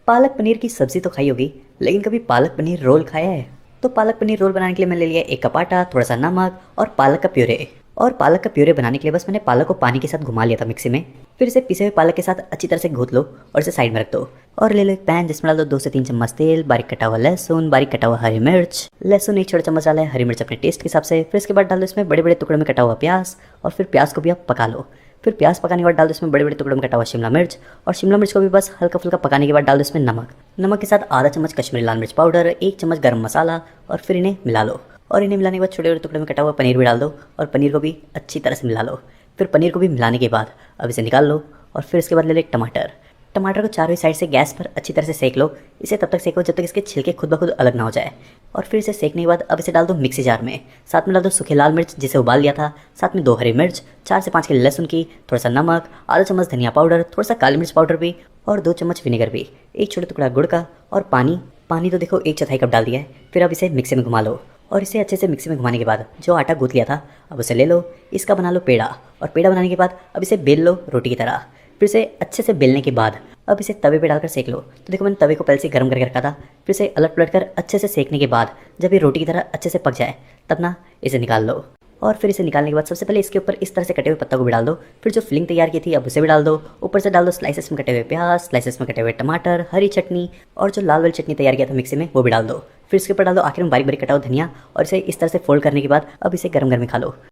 पालक पनीर की सब्जी तो खाई होगी, लेकिन कभी पालक पनीर रोल खाया है? तो पालक पनीर रोल बनाने के लिए मैंने ले लिया एक कप आटा, थोड़ा सा नमक और पालक का प्यूरे। और पालक का प्यूरे बनाने के लिए बस मैंने पालक को पानी के साथ घुमा लिया था मिक्सी में। फिर इसे पिसे हुए पालक के साथ अच्छी तरह से घोट लो और इसे साइड में रख दो। और ले लो एक पैन, जिसमें डाल दो 2 से 3 चम्मच तेल, बारीक कटा हुआ लहसुन, बारीक कटा हुआ हरी मिर्च। लहसुन एक छोटा चम्मच डाला है, हरी मिर्च अपने टेस्ट के हिसाब से। फिर इसके बाद डाल दो इसमें बड़े बड़े टुकड़ों में कटा हुआ प्याज, और फिर प्याज को भी आप पका लो। फिर प्याज पकाने के बाद डाल दो इसमें बड़े बड़े टुकड़ों में कटा हुआ शिमला मिर्च, और शिमला मिर्च को भी बस हल्का फुल्का पकाने के बाद डाल दो इसमें नमक। नमक के साथ आधा चम्मच कश्मीरी लाल मिर्च पाउडर, 1 चम्मच गरम मसाला, और फिर इन्हें मिला लो। और इन्हें मिलाने के बाद छोटे छोटे टुकड़े में कटा हुआ पनीर भी डाल दो, और पनीर को भी अच्छी तरह से मिला लो। फिर पनीर को भी मिलाने के बाद अब इसे निकाल लो, और फिर इसके बाद ले लो एक टमाटर। टमाटर को चारों ही साइड से गैस पर अच्छी तरह से सेक लो। इसे तब तक सेको जब तक इसके छिलके खुद ब खुद अलग ना हो जाए। और फिर इसे सेकने के बाद अब इसे डाल दो मिक्सी जार में। साथ में डाल दो सूखे लाल मिर्च जिसे उबाल लिया था, साथ में 2 हरी मिर्च, 4 से 5 के लहसुन की, थोड़ा सा नमक, आधा चम्मच धनिया पाउडर, थोड़ा सा काली मिर्च पाउडर भी, और 2 चम्मच विनेगर भी, एक छोटा टुकड़ा गुड़ का, और पानी। पानी तो देखो 1/4 कप डाल दिया है। फिर अब इसे मिक्सी में घुमा लो, और इसे अच्छे से मिक्सी में घुमाने के बाद जो आटा गूंथ लिया था अब उसे ले लो। इसका बना लो पेड़ा, और पेड़ा बनाने के बाद अब इसे बेल लो रोटी की तरह। फिर इसे अच्छे से बेलने के बाद अब इसे तवे पे डालकर सेक लो। तो देखो मैंने तवे को पहले से गर्म करके रखा था। फिर इसे अलट पलट कर अच्छे से सेकने के बाद जब ये रोटी की तरह अच्छे से पक जाए तब ना इसे निकाल लो। और फिर इसे निकालने के बाद सबसे पहले इसके ऊपर इस तरह से कटे हुए पत्ता को भी डाल दो। फिर जो फिलिंग तैयार की थी अब उसे भी डाल दो। ऊपर से डाल दो स्लाइसेस में कटे हुए प्याज, स्लाइसेस में कटे हुए टमाटर, हरी चटनी, और जो लाल वाली चटनी तैयार किया था मिक्सी में वो भी डाल दो। फिर इसके ऊपर डाल दो आखिर में बारीक बारीक कटा हुआ धनिया, और इसे इस तरह से फोल्ड करने के बाद अब इसे गर्म गर्म खा लो।